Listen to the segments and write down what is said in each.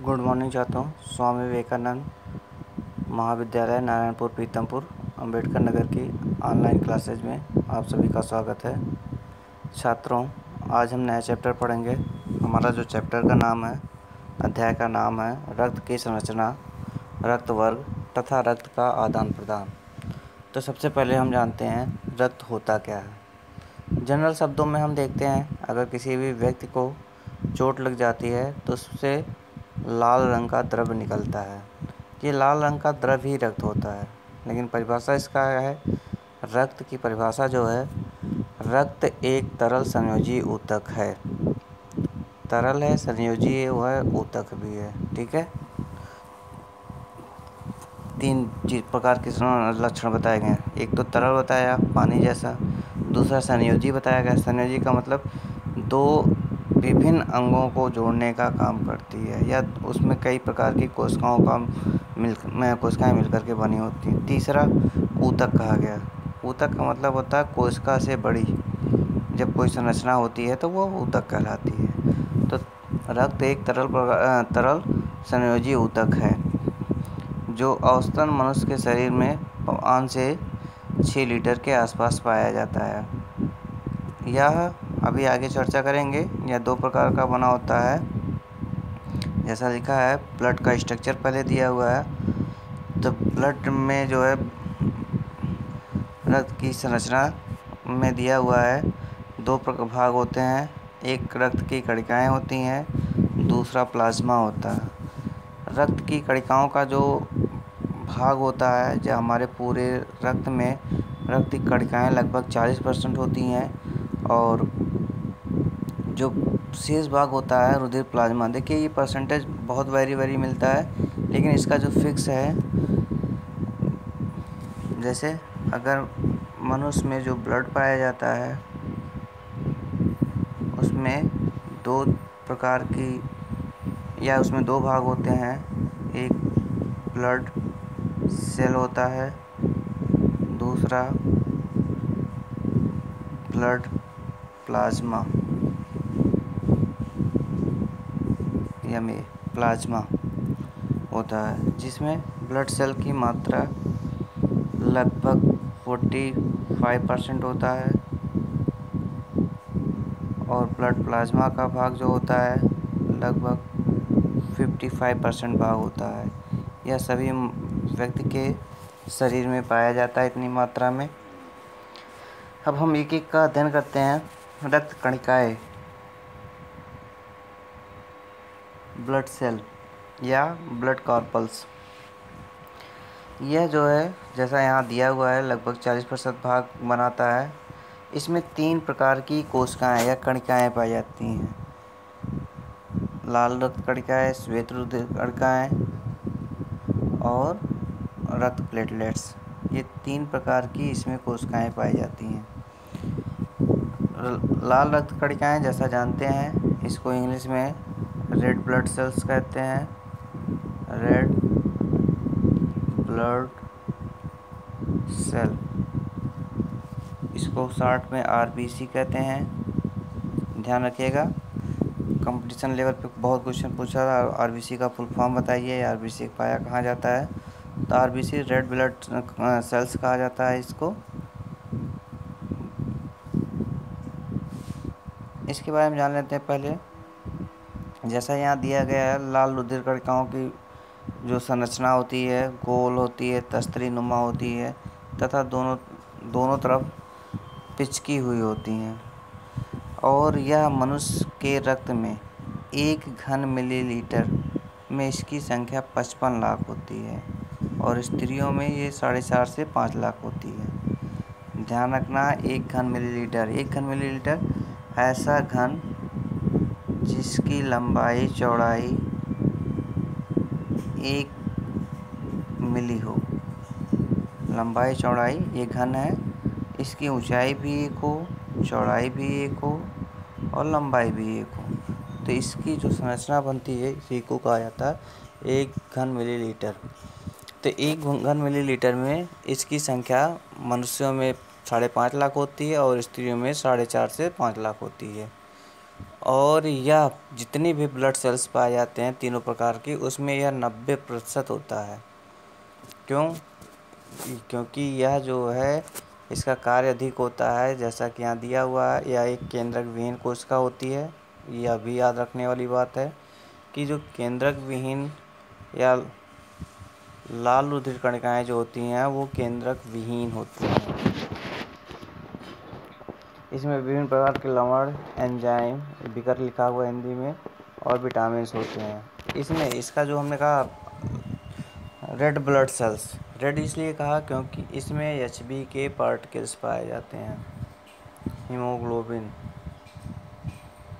Good morning चाहता हूँ। स्वामी विवेकानंद महाविद्यालय नारायणपुर पीतमपुर अंबेडकर नगर की ऑनलाइन क्लासेज में आप सभी का स्वागत है। छात्रों, आज हम नया चैप्टर पढ़ेंगे। हमारा जो चैप्टर का नाम है, अध्याय का नाम है रक्त की संरचना, रक्त वर्ग तथा रक्त का आदान प्रदान। तो सबसे पहले हम जानते हैं रक्त होता क्या है। जनरल शब्दों में हम देखते हैं, अगर किसी भी व्यक्ति को चोट लग जाती है तो उससे लाल रंग का द्रव्य निकलता है। ये लाल रंग का द्रव्य ही रक्त होता है। लेकिन परिभाषा इसका है, रक्त की परिभाषा जो है, रक्त एक तरल संयोजी ऊतक है। तरल है, संयोजी है, ऊतक भी है। ठीक है। तीन प्रकार के लक्षण बताए गए हैं। एक तो तरल बताया, पानी जैसा। दूसरा संयोजी बताया गया। संयोजी का मतलब दो विभिन्न अंगों को जोड़ने का काम करती है, या उसमें कई प्रकार की कोशिकाएं मिलकर के बनी होती हैं। तीसरा ऊतक कहा गया। ऊतक का मतलब होता है कोशिका से बड़ी। जब कोई संरचना होती है तो वो ऊतक कहलाती है। तो रक्त एक तरल संयोजी ऊतक है जो औसतन मनुष्य के शरीर में 5 से 6 लीटर के आसपास पाया जाता है। यह अभी आगे चर्चा करेंगे। यह 2 प्रकार का बना होता है। जैसा लिखा है, ब्लड का स्ट्रक्चर पहले दिया हुआ है। तो ब्लड में जो है रक्त की संरचना में दिया हुआ है 2 भाग होते हैं। एक रक्त की कणिकाएं होती हैं, दूसरा प्लाज्मा होता है। रक्त की कणिकाओं का जो भाग होता है, जो हमारे पूरे रक्त में रक्त की कणिकाएं लगभग 40% होती हैं, और जो शेष भाग होता है रुधिर प्लाज्मा। देखिए, ये परसेंटेज बहुत वेरी मिलता है, लेकिन इसका जो फिक्स है, जैसे अगर मनुष्य में जो ब्लड पाया जाता है उसमें 2 प्रकार की, या उसमें 2 भाग होते हैं। एक ब्लड सेल होता है, दूसरा ब्लड प्लाज्मा प्लाज्मा होता है, जिसमें ब्लड सेल की मात्रा लगभग 45% होता है, और ब्लड प्लाज्मा का भाग जो होता है लगभग 55% भाग होता है। यह सभी व्यक्ति के शरीर में पाया जाता है इतनी मात्रा में। अब हम एक एक का अध्ययन करते हैं। रक्त कणिकाएं, ब्लड सेल या ब्लड कॉर्पल्स, यह जो है जैसा यहाँ दिया हुआ है लगभग 40% भाग बनाता है। इसमें 3 प्रकार की कोशिकाएं या कणिकाएं पाई जाती हैं। लाल रक्त कणिकाएं, श्वेत रुधिर कणिकाएं और रक्त प्लेटलेट्स। ये 3 प्रकार की इसमें कोशिकाएं पाई जाती हैं। लाल रक्त कणिकाएं जैसा जानते हैं, इसको इंग्लिश में रेड ब्लड सेल्स कहते हैं। रेड ब्लड सेल, इसको शॉर्ट में आरबीसी कहते हैं। ध्यान रखिएगा, कंपटीशन लेवल पे बहुत क्वेश्चन पूछा था, आरबीसी का फुल फॉर्म बताइए, आरबीसी पाया कहाँ जाता है। तो आरबीसी रेड ब्लड सेल्स कहा जाता है इसको। इसके बारे में जान लेते हैं पहले। जैसा यहाँ दिया गया है, लाल रुधिर कणिकाओं की जो संरचना होती है गोल होती है, तस्तरी नुमा होती है, तथा दोनों तरफ पिचकी हुई होती हैं, और यह मनुष्य के रक्त में 1 घन मिलीलीटर में इसकी संख्या 55 लाख होती है, और स्त्रियों में ये 4.5 से 5 लाख होती है। ध्यान रखना, 1 घन मिलीलीटर। 1 घन मिलीलीटर ऐसा घन जिसकी लंबाई चौड़ाई 1 मिली हो। लंबाई चौड़ाई ये घन है, इसकी ऊंचाई भी 1 हो, चौड़ाई भी 1 हो, और लंबाई भी 1 हो। तो इसकी जो संरचना बनती है, इसी को कहा जाता है 1 घन मिलीलीटर। तो 1 घन मिलीलीटर में इसकी संख्या मनुष्यों में 5.5 लाख होती है, और स्त्रियों में 4.5 से 5 लाख होती है। और यह जितनी भी ब्लड सेल्स पाए जाते हैं तीनों प्रकार की, उसमें यह 90% होता है। क्यों? क्योंकि यह जो है इसका कार्य अधिक होता है, जैसा कि यहाँ दिया हुआ है। यह एक केंद्रक विहीन कोशिका होती है। यह भी याद रखने वाली बात है कि जो केंद्रक विहीन या लाल रुधिर कणिकाएँ जो होती हैं वो केंद्रक विहीन होती हैं। इसमें विभिन्न प्रकार के लवण, एंजाइम, विकर लिखा हुआ हिंदी में, और विटामिन होते हैं। इसमें इसका जो हमने कहा रेड ब्लड सेल्स, रेड इसलिए कहा क्योंकि इसमें एचबी के पार्टिकल्स पाए जाते हैं। हीमोग्लोबिन,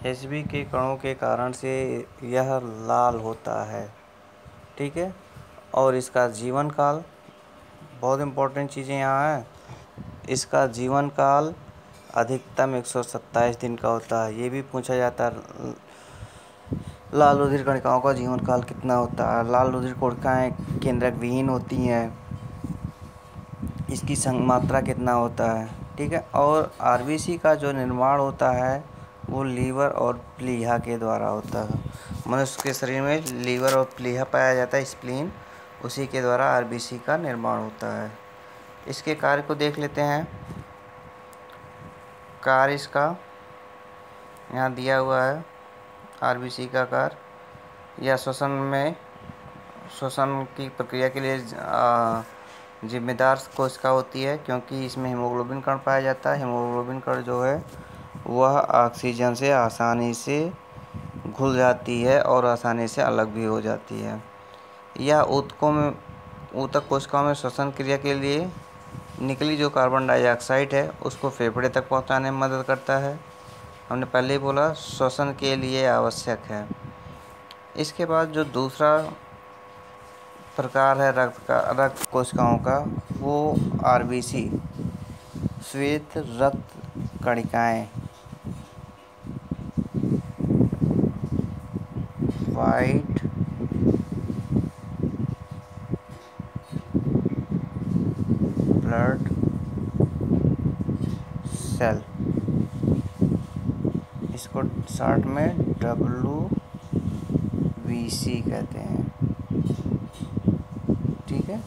एचबी के कणों के कारण से यह लाल होता है। ठीक है। और इसका जीवन काल, बहुत इम्पोर्टेंट चीज़ें यहाँ हैं। इसका जीवन काल अधिकतम 127 दिन का होता है। ये भी पूछा जाता है लाल रुधिर कणिकाओं का जीवन काल कितना होता है। लाल रुधिर कणिकाएँ केंद्रक विहीन होती हैं, इसकी मात्रा कितना होता है। ठीक है। और आरबीसी का जो निर्माण होता है वो लीवर और प्लीहा के द्वारा होता है। मनुष्य के शरीर में लीवर और प्लीहा पाया जाता है, स्प्लीन, उसी के द्वारा आरबीसी का निर्माण होता है। इसके कार्य को देख लेते हैं। कार्य इसका यहाँ दिया हुआ है। आरबीसी का कार्य, यह श्वसन की प्रक्रिया के लिए जिम्मेदार कोशिका होती है, क्योंकि इसमें हीमोग्लोबिन कण पाया जाता है। हीमोग्लोबिन कण जो है वह ऑक्सीजन से आसानी से घुल जाती है और आसानी से अलग भी हो जाती है। यह ऊतक कोशिकाओं में श्वसन क्रिया के लिए निकली जो कार्बन डाइऑक्साइड है उसको फेफड़े तक पहुंचाने में मदद करता है। हमने पहले ही बोला श्वसन के लिए आवश्यक है। इसके बाद जो दूसरा प्रकार है रक्त कोशिकाओं का, वो आरबीसी, श्वेत रक्त कणिकाएँ, वाइट ब्लड सेल, इसको शॉर्ट में WBC कहते हैं। ठीक है,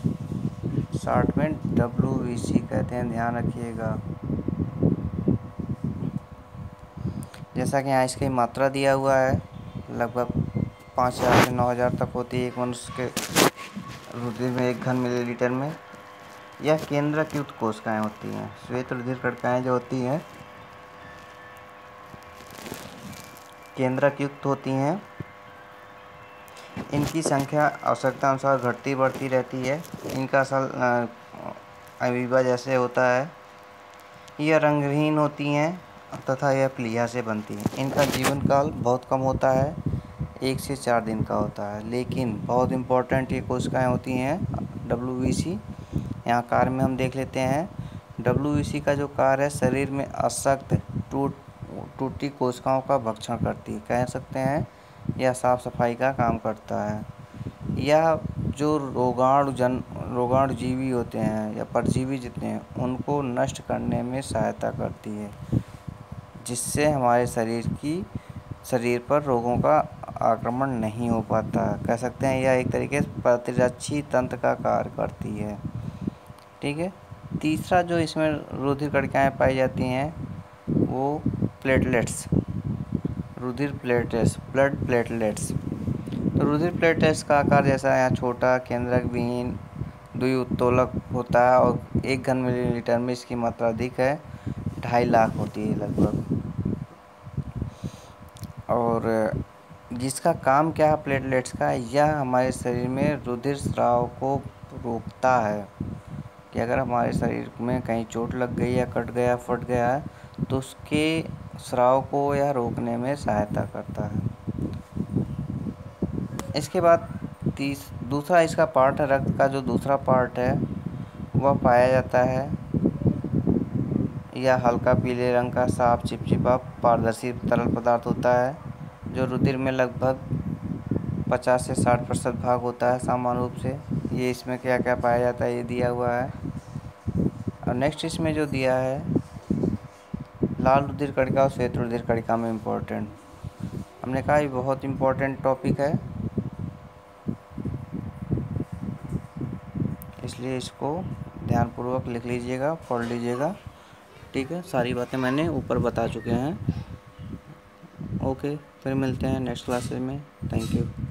शॉर्ट में WBC कहते हैं, ध्यान रखिएगा। जैसा कि यहाँ इसकी मात्रा दिया हुआ है, लगभग 5000 से 9000 तक होती है एक मनुष्य के रुधिर में 1 घन मिलीलीटर में। यह केंद्रक युक्त कोशिकाएँ होती हैं। श्वेत रुधिर कणिकाएँ जो होती हैं केंद्रक युक्त होती हैं। इनकी संख्या आवश्यकता अनुसार घटती बढ़ती रहती है। इनका असल अमीबा जैसे होता है। यह रंगहीन होती हैं तथा यह प्लीहा से बनती हैं। इनका जीवन काल बहुत कम होता है, 1 से 4 दिन का होता है। लेकिन बहुत इम्पोर्टेंट ये कोशिकाएँ होती हैं WBC। यहाँ कार्य में हम देख लेते हैं। WBC का जो कार्य है, शरीर में अशक्त टूटी कोशिकाओं का भक्षण करती है, कह सकते हैं यह साफ सफाई का काम करता है। यह जो रोगाणुजीवी होते हैं या परजीवी जितने हैं उनको नष्ट करने में सहायता करती है, जिससे हमारे शरीर पर रोगों का आक्रमण नहीं हो पाता। कह सकते हैं यह एक तरीके से प्रतिरक्षी तंत्र का कार्य करती है। ठीक है। तीसरा जो इसमें रुधिर कणिकाएँ पाई जाती हैं वो प्लेटलेट्स, रुधिर प्लेटलेट्स, ब्लड प्लेटलेट्स। तो रुधिर प्लेटलेट्स का आकार जैसा यहाँ छोटा, केंद्रक विहीन, द्विउत्तोलक होता है और 1 घन मिलीलीटर में इसकी मात्रा अधिक है, 2.5 लाख होती है लगभग। और जिसका काम क्या है प्लेटलेट्स का, यह हमारे शरीर में रुधिर स्राव को रोकता है कि अगर हमारे शरीर में कहीं चोट लग गई या कट गया, फट गया है, तो उसके स्राव को यह रोकने में सहायता करता है। इसके बाद दूसरा इसका पार्ट है, रक्त का जो दूसरा पार्ट है वह पाया जाता है, यह हल्का पीले रंग का साफ चिपचिपा पारदर्शी तरल पदार्थ होता है, जो रुधिर में लगभग 50 से 60% भाग होता है सामान्य रूप से। ये इसमें क्या क्या पाया जाता है ये दिया हुआ है। और नेक्स्ट इसमें जो दिया है लाल रुधिर कणिका और श्वेत रुधिर कणिका में इम्पोर्टेंट। हमने कहा ये बहुत इम्पोर्टेंट टॉपिक है, इसलिए इसको ध्यानपूर्वक लिख लीजिएगा, पढ़ लीजिएगा। ठीक है, सारी बातें मैंने ऊपर बता चुके हैं। ओके, फिर मिलते हैं नेक्स्ट क्लासेस में। Thank you.